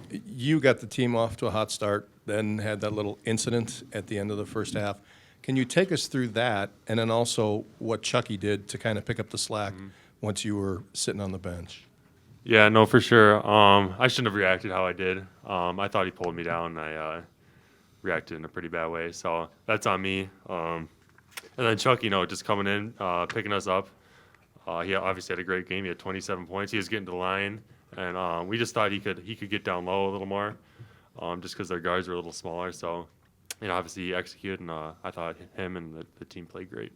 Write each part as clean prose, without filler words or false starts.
You got the team off to a hot start, then had that little incident at the end of the first half. Can you take us through that, and then also what Chucky did to kind of pick up the slack once you were sitting on the bench? Yeah, no, for sure. I shouldn't have reacted how I did. I thought he pulled me down. I reacted in a pretty bad way, so that's on me. And then Chuck, just coming in, picking us up. He obviously had a great game. He had 27 points. He was getting to the line, and we just thought he could get down low a little more, just because their guards were a little smaller. So, obviously he executed, and I thought him and the team played great.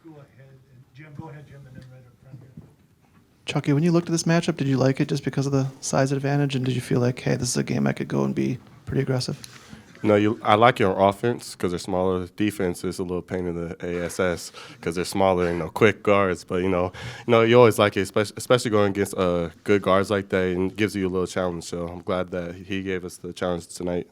Go ahead, Jim. Go ahead, Jim, and then right up front here. Chucky, when you looked at this matchup, did you like it just because of the size advantage, and did you feel like, hey, this is a game I could go and be pretty aggressive? No, I like your offense because they're smaller. Defense is a little pain in the ASS because they're smaller, quick guards. But you always like it, especially going against good guards like that, and gives you a little challenge. So I'm glad that he gave us the challenge tonight.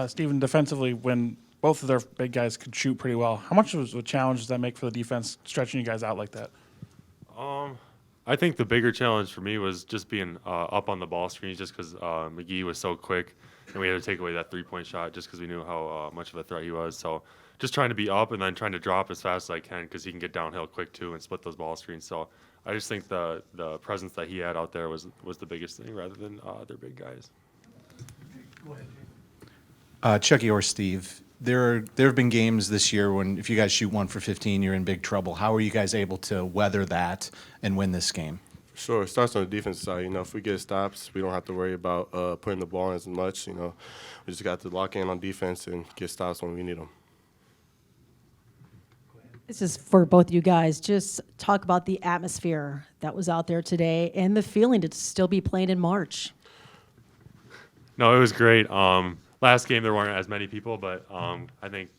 Steven, defensively, when both of their big guys could shoot pretty well, how much of a challenge does that make for the defense, stretching you guys out like that? I think the bigger challenge for me was just being up on the ball screens, just because McGee was so quick, and we had to take away that three-point shot just because we knew how much of a threat he was. So just trying to be up and then trying to drop as fast as I can because he can get downhill quick too and split those ball screens. So I just think the presence that he had out there was the biggest thing rather than their big guys. Go ahead, Jim. Chucky or Steve, there have been games this year when if you guys shoot 1 for 15, you're in big trouble. How are you guys able to weather that and win this game? Sure, it starts on the defensive side. If we get stops, we don't have to worry about putting the ball in as much. We just got to lock in on defense and get stops when we need them. This is for both you guys. Just talk about the atmosphere that was out there today and the feeling to still be playing in March. No, it was great. Last game there weren't as many people, but I think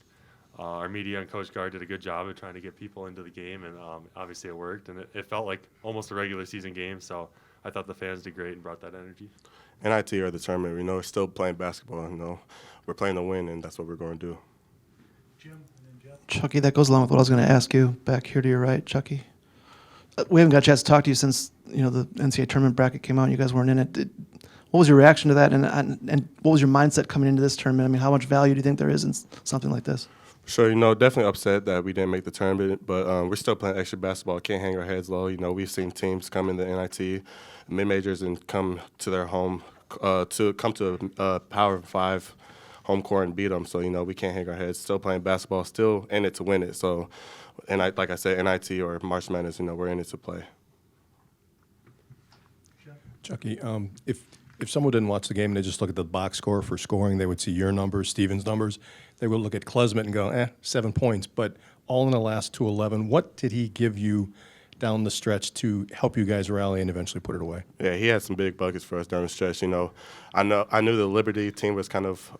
our media and Coach Gard did a good job of trying to get people into the game, and obviously it worked, and it felt like almost a regular season game, so I thought the fans did great and brought that energy. NIT are the tournament. We're still playing basketball. We're playing to win, and that's what we're going to do. Jim, and then Jeff. Chucky, that goes along with what I was going to ask you back here to your right, Chucky. We haven't got a chance to talk to you since the NCAA tournament bracket came out and you guys weren't in it. What was your reaction to that, and what was your mindset coming into this tournament? I mean, how much value do you think there is in something like this? Sure, definitely upset that we didn't make the tournament, but we're still playing extra basketball. Can't hang our heads low. We've seen teams come in the NIT, mid-majors, and come to their home, to Power 5 home court and beat them. So, we can't hang our heads. Still playing basketball, still in it to win it. So, like I said, NIT or March Madness, we're in it to play. Chucky, if someone didn't watch the game and they just look at the box score for scoring, they would see your numbers, Steven's numbers. They would look at Klesmit and go, 7 points. But all in the last 2-11, what did he give you down the stretch to help you guys rally and eventually put it away? Yeah, he had some big buckets for us down the stretch. I knew the Liberty team was kind of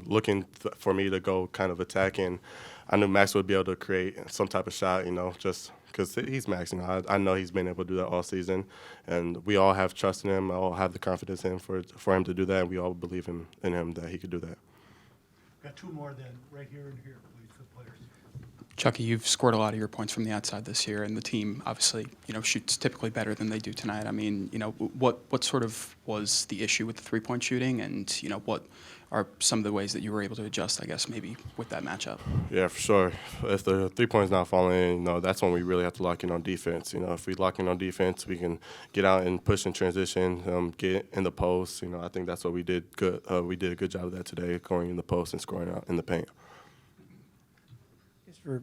looking for me to go kind of attacking. I knew Max would be able to create some type of shot, just because he's Max. I know he's been able to do that all season, and we all have trust in him. I all have the confidence in him for him to do that, and we all believe in him that he could do that. Got two more then, right here and here, please, for players. Chucky, you've scored a lot of your points from the outside this year, and the team obviously, shoots typically better than they do tonight. I mean, what sort of was the issue with the three-point shooting, and what are some of the ways that you were able to adjust, I guess, maybe with that matchup? Yeah, for sure. If the 3 points not falling in, that's when we really have to lock in on defense. If we lock in on defense, we can get out and push in transition, get in the post. I think that's what we did good. We did a good job of that today, going in the post and scoring out in the paint.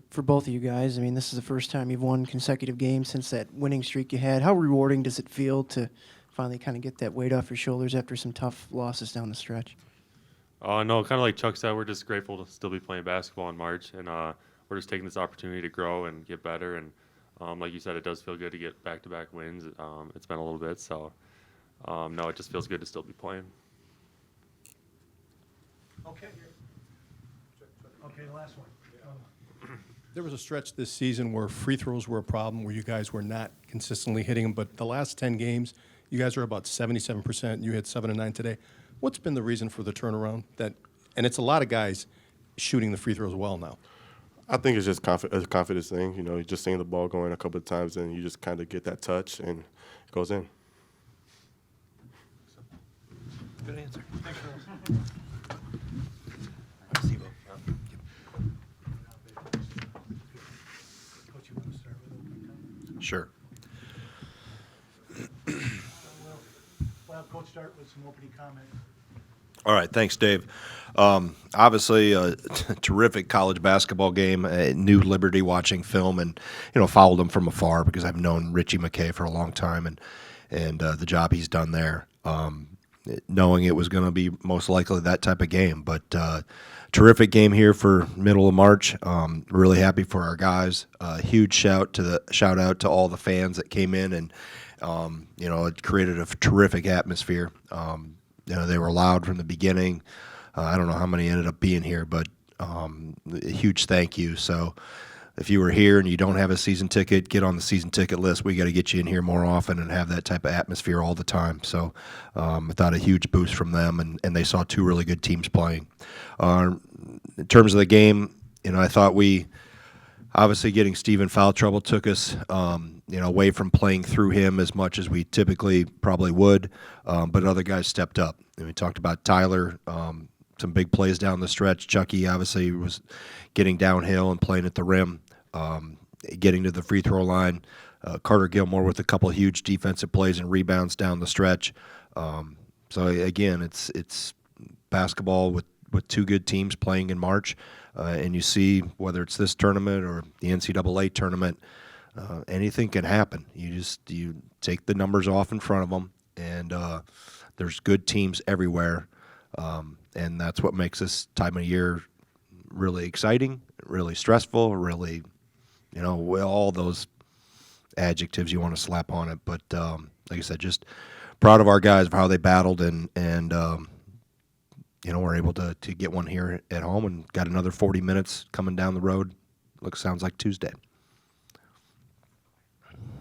For both of you guys, I mean, this is the first time you've won consecutive games since that winning streak you had. How rewarding does it feel to finally kind of get that weight off your shoulders after some tough losses down the stretch? No, kind of like Chuck said, we're just grateful to still be playing basketball in March, and we're just taking this opportunity to grow and get better. And like you said, it does feel good to get back-to-back wins. It's been a little bit, so no, it just feels good to still be playing. Okay. Okay, last one. There was a stretch this season where free throws were a problem, where you guys were not consistently hitting them. But the last 10 games, you guys are about 77%. You hit 7 and 9 today. What's been the reason for the turnaround? And it's a lot of guys shooting the free throws well now. I think it's just a confidence thing. You know, you just seeing the ball going a couple of times, and you just kind of get that touch, and it goes in. Good answer. Coach, you want to start with opening comments? Sure. Well, Coach, start with some opening comments. All right, thanks, Dave. Obviously, a terrific college basketball game. New Liberty watching film, and followed him from afar because I've known Richie McKay for a long time, and the job he's done there. Knowing it was going to be most likely that type of game, but terrific game here for middle of March. Really happy for our guys. Huge shout out to all the fans that came in, and it created a terrific atmosphere. They were loud from the beginning. I don't know how many ended up being here, but a huge thank you. So if you were here and you don't have a season ticket, get on the season ticket list. We got to get you in here more often and have that type of atmosphere all the time. So I thought a huge boost from them, and they saw two really good teams playing. In terms of the game, I thought obviously getting Steve in foul trouble took us away from playing through him as much as we typically probably would, but other guys stepped up. And we talked about Tyler, some big plays down the stretch. Chucky obviously was getting downhill and playing at the rim, getting to the free throw line. Carter Gilmore with a couple of huge defensive plays and rebounds down the stretch. So again, it's basketball with two good teams playing in March, and you see whether it's this tournament or the NCAA tournament, anything can happen. You take the numbers off in front of them, and there's good teams everywhere, and that's what makes this time of year really exciting, really stressful, really, all those adjectives you want to slap on it. But like I said, just proud of our guys for how they battled, and we're able to get one here at home and got another 40 minutes coming down the road. Sounds like Tuesday.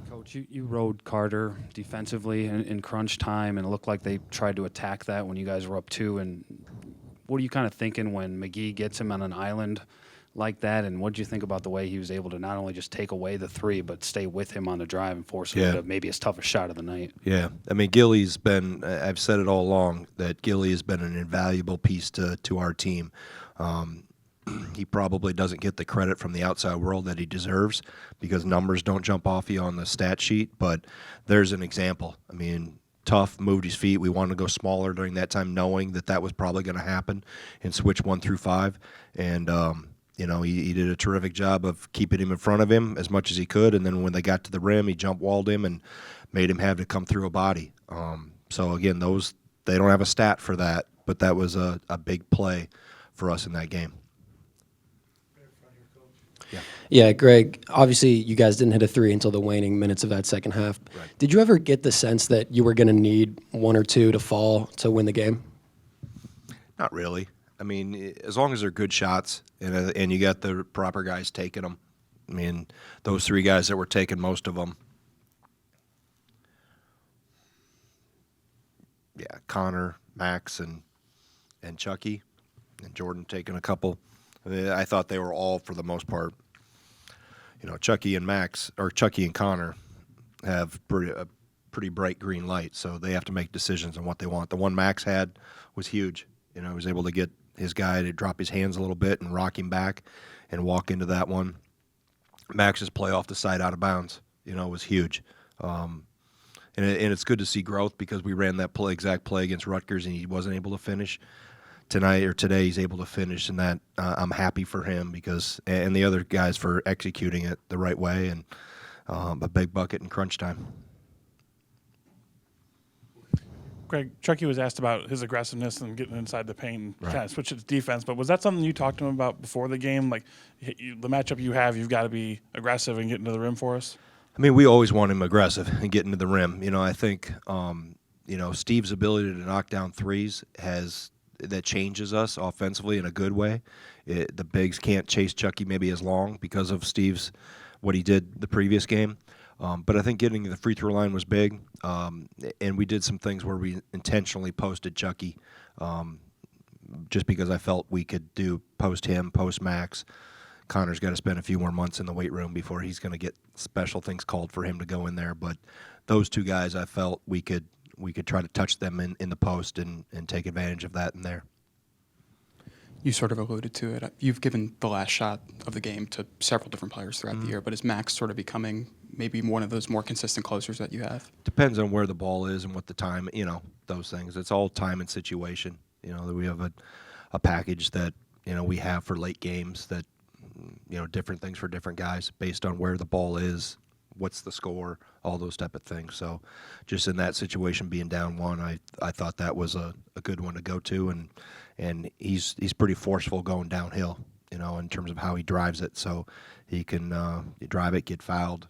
Coach, you rode Carter defensively in crunch time, and it looked like they tried to attack that when you guys were up 2. And what are you kind of thinking when McGee gets him on an island like that? And what did you think about the way he was able to not only just take away the 3, but stay with him on the drive and force him to maybe his toughest shot of the night? Yeah, I mean, Gilly's been, I've said it all along, that Gilly has been an invaluable piece to our team. He probably doesn't get the credit from the outside world that he deserves because numbers don't jump off you on the stat sheet, but there's an example. I mean, tough, moved his feet. We wanted to go smaller during that time, knowing that was probably going to happen, and switch 1 through 5. And, he did a terrific job of keeping him in front of him as much as he could, and then when they got to the rim, he jump walled him and made him have to come through a body. So, again, they don't have a stat for that, but that was a big play for us in that game. Yeah, Greg, obviously you guys didn't hit a 3 until the waning minutes of that second half. Right. Did you ever get the sense that you were going to need 1 or 2 to fall to win the game? Not really. I mean, as long as they're good shots and you got the proper guys taking them. I mean, those 3 guys that were taking most of them. Yeah, Connor, Max, and Chucky, and Jordan taking a couple. I thought they were all, for the most part, Chucky and Connor have a pretty bright green light, so they have to make decisions on what they want. The one Max had was huge. He was able to get his guy to drop his hands a little bit and rock him back and walk into that one. Max's play off the side out of bounds, was huge. And it's good to see growth because we ran that exact play against Rutgers and he wasn't able to finish. Today he's able to finish, and that I'm happy for him and the other guys for executing it the right way, and a big bucket in crunch time. Greg, Chucky was asked about his aggressiveness and getting inside the paint and kind of switch it to defense, but was that something you talked to him about before the game? Like, the matchup you've got to be aggressive and get into the rim for us? I mean, we always want him aggressive and getting to the rim. I think, Steve's ability to knock down threes that changes us offensively in a good way. The bigs can't chase Chucky maybe as long because of what he did the previous game. But I think getting to the free throw line was big, and we did some things where we intentionally posted Chucky, just because I felt we could do post him, post Max, Connor's got to spend a few more months in the weight room before he's going to get special things called for him to go in there. But those two guys, I felt we could try to touch them in the post and take advantage of that in there. You sort of alluded to it. You've given the last shot of the game to several different players throughout the year, but is Max sort of becoming maybe one of those more consistent closers that you have? Depends on where the ball is and what the time, those things. It's all time and situation. We have a package that, we have for late games that, different things for different guys based on where the ball is, what's the score, all those type of things. So just in that situation, being down one, I thought that was a good one to go to, and he's pretty forceful going downhill, in terms of how he drives it. So he can drive it, get fouled,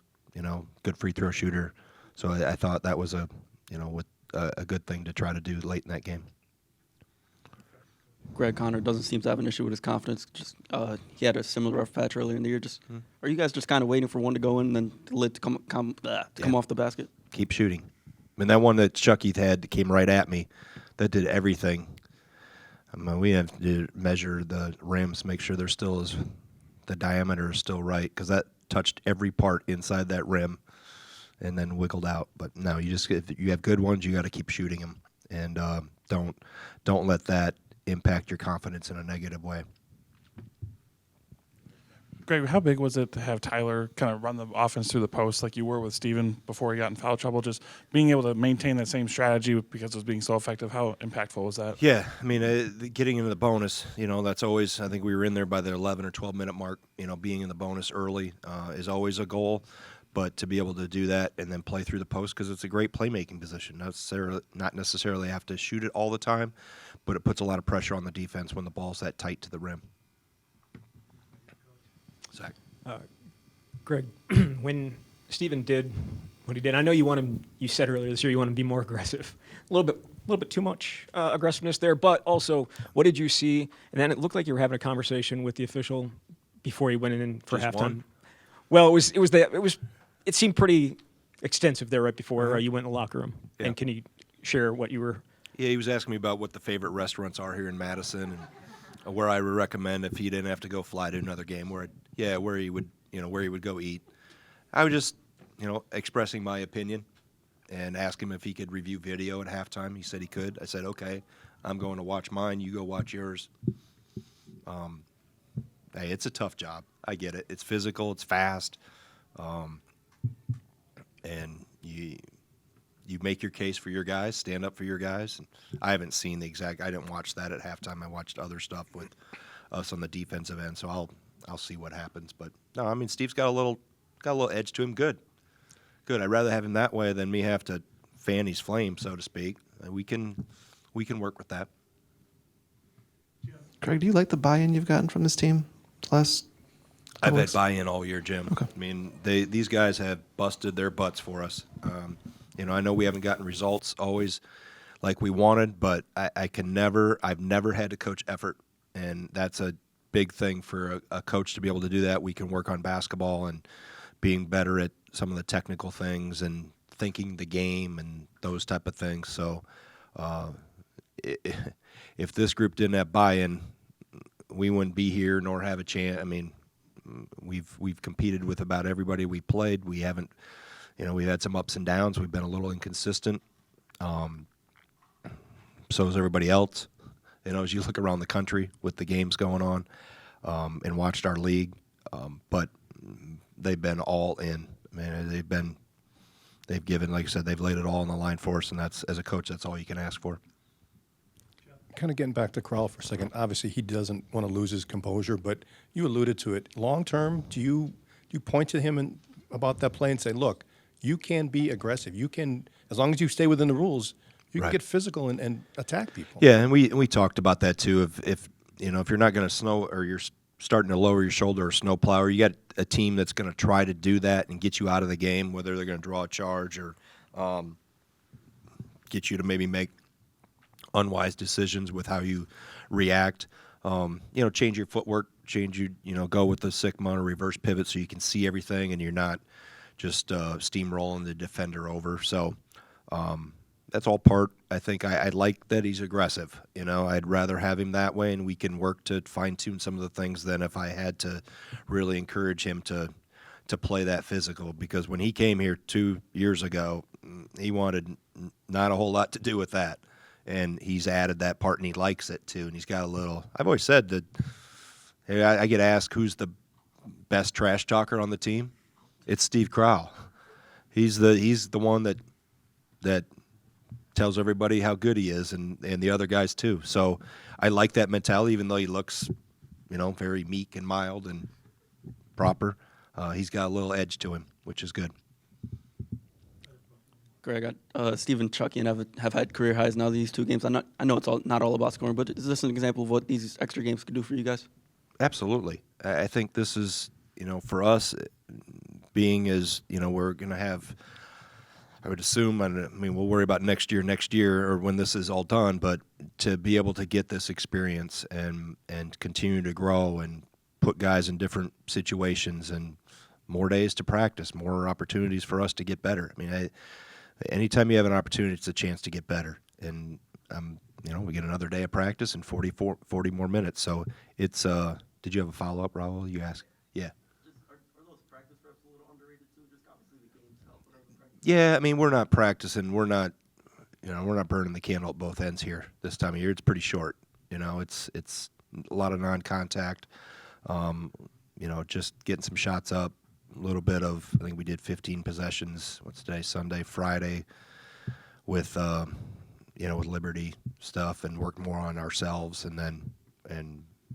good free throw shooter. So I thought that was a good thing to try to do late in that game. Greg, Connor doesn't seem to have an issue with his confidence. Just he had a similar rough patch earlier in the year. Are you guys just kind of waiting for one to go in and then the lid to come off the basket? Keep shooting. I mean, that one that Chucky had that came right at me, that did everything. I mean, we have to measure the rims, make sure the diameter is still right, because that touched every part inside that rim and then wiggled out. But no, if you have good ones, you got to keep shooting them, and don't let that impact your confidence in a negative way. Greg, how big was it to have Tyler kind of run the offense through the post like you were with Steven before he got in foul trouble? Just being able to maintain that same strategy because it was being so effective, how impactful was that? Yeah, I mean, getting into the bonus, that's always, I think we were in there by the 11 or 12-minute mark. Being in the bonus early is always a goal. But to be able to do that and then play through the post, because it's a great playmaking position. Not necessarily have to shoot it all the time, but it puts a lot of pressure on the defense when the ball's that tight to the rim. Zach. Greg, when Steven did what he did, I know you said earlier this year you want to be more aggressive. A little bit too much aggressiveness there, but also, what did you see? And then it looked like you were having a conversation with the official before he went in for Just halftime. one? Well, it seemed pretty extensive there right before you went in the locker room. Yeah. And can you share what you were? Yeah, he was asking me about what the favorite restaurants are here in Madison and where I would recommend if he didn't have to go fly to another game, where he would go eat. I was just, expressing my opinion and asked him if he could review video at halftime. He said he could. I said, okay, I'm going to watch mine. You go watch yours. Hey, it's a tough job. I get it. It's physical. It's fast. And you make your case for your guys, stand up for your guys. And I haven't seen I didn't watch that at halftime. I watched other stuff with us on the defensive end, so I'll see what happens. But no, I mean, Steve's got a little edge to him. Good. I'd rather have him that way than me have to fan his flame, so to speak. We can work with that. Greg, do you like the buy-in you've gotten from this team last I've couple had weeks? buy-in all year, Jim. Okay. I mean, these guys have busted their butts for us. I know we haven't gotten results always like we wanted, but I've never had to coach effort, and that's a big thing for a coach to be able to do that. We can work on basketball and being better at some of the technical things and thinking the game and those type of things. So if this group didn't have buy-in, we wouldn't be here nor have a chance. I mean, we've competed with about everybody we played. We haven't, we've had some ups and downs. We've been a little inconsistent. So is everybody else. As you look around the country with the games going on, and watched our league, but they've been all in. Man, they've given, like I said, they've laid it all on the line for us, and that's, as a coach, that's all you can ask for. Kind of getting back to Crowl for a second. Obviously, he doesn't want to lose his composure, but you alluded to it. Long term, do you point to him about that play and say, look, you can be aggressive. You can, as long as you stay within the rules, you can Right. get physical and attack people. Yeah, and we talked about that too. If you're not going to snow, or you're starting to lower your shoulder or snow plow, or you got a team that's going to try to do that and get you out of the game, whether they're going to draw a charge or get you to maybe make unwise decisions with how you react. Change your footwork, go with the Sigma or reverse pivot so you can see everything and you're not just steamrolling the defender over. So that's all part. I think I like that he's aggressive. I'd rather have him that way, and we can work to fine-tune some of the things than if I had to really encourage him to play that physical. Because when he came here 2 years ago, he wanted not a whole lot to do with that. And he's added that part, and he likes it too. And he's got a little – I've always said that hey, I get asked who's the best trash talker on the team. It's Steve Crowl. He's the one that tells everybody how good he is, and the other guys too. So I like that mentality, even though he looks, very meek and mild and proper. He's got a little edge to him, which is good. Greg, Steven, Chucky, and have had career highs now these 2 games. I know it's not all about scoring, but is this an example of what these extra games could do for you guys? Absolutely. I think this is, for us, being as, we're going to have, I would assume, we'll worry about next year or when this is all done, but to be able to get this experience and continue to grow and put guys in different situations and more days to practice, more opportunities for us to get better. Anytime you have an opportunity, it's a chance to get better. And, we get another day of practice and 40 more minutes. So it's, did you have a follow-up, Raul? You asked? Yeah. Are those practice reps a little underrated too? Just obviously the games help. Yeah, we're not practicing. We're not burning the candle at both ends here this time of year. It's pretty short. It's a lot of non-contact. Just getting some shots up. A little bit of, I think we did 15 possessions. What's today? Sunday, Friday, with with Liberty stuff, and worked more on ourselves, and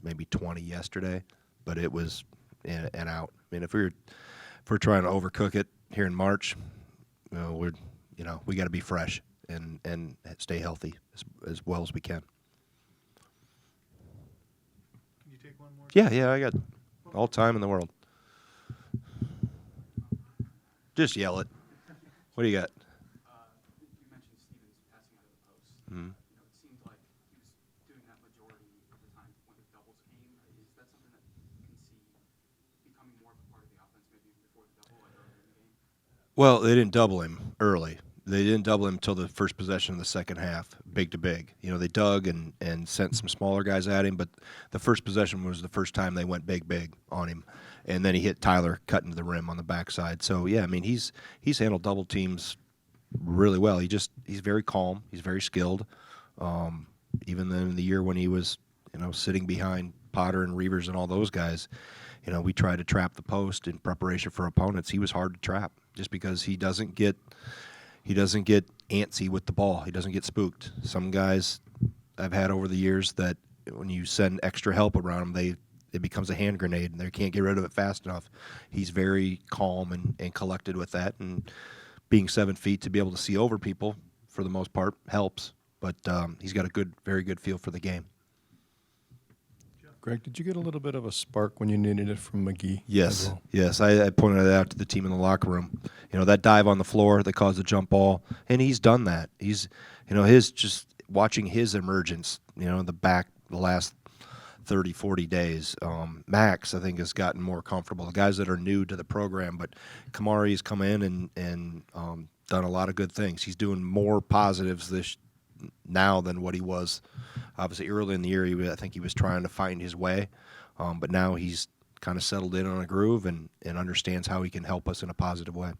maybe 20 yesterday. But it was in and out. If we're trying to overcook it here in March, we got to be fresh and stay healthy as well as we can. Can you take one more? Yeah, I got all time in the world. Just yell it. What do you got? You mentioned Steven's passing out of the post. Mm-hmm. It seemed like he was doing that majority of the time when the doubles came. Is that something that you can see becoming more of a part of the offense maybe before the double early in the game? Well, they didn't double him early. They didn't double him until the first possession of the second half, big to big. They dug and sent some smaller guys at him, but the first possession was the first time they went big on him. And then he hit Tyler cutting to the rim on the backside. So, yeah, he's handled double teams really well. He's very calm. He's very skilled. Even in the year when he was, sitting behind Potter and Reavers and all those guys, we tried to trap the post in preparation for opponents. He was hard to trap just because he doesn't get antsy with the ball. He doesn't get spooked. Some guys I've had over the years that when you send extra help around them, it becomes a hand grenade, and they can't get rid of it fast enough. He's very calm and collected with that, and being 7 feet to be able to see over people for the most part helps. But he's got a very good feel for the game. Greg, did you get a little bit of a spark when you needed it from McGee? Yes, as well? yes. I pointed it out to the team in the locker room. That dive on the floor that caused the jump ball, and he's done that. He's, his just watching his emergence, the last 30, 40 days. Max, I think, has gotten more comfortable. The guys that are new to the program, but Kamari's come in and done a lot of good things. He's doing more positives now than what he was. Obviously, early in the year, I think he was trying to find his way, but now he's kind of settled in on a groove and understands how he can help us in a positive way.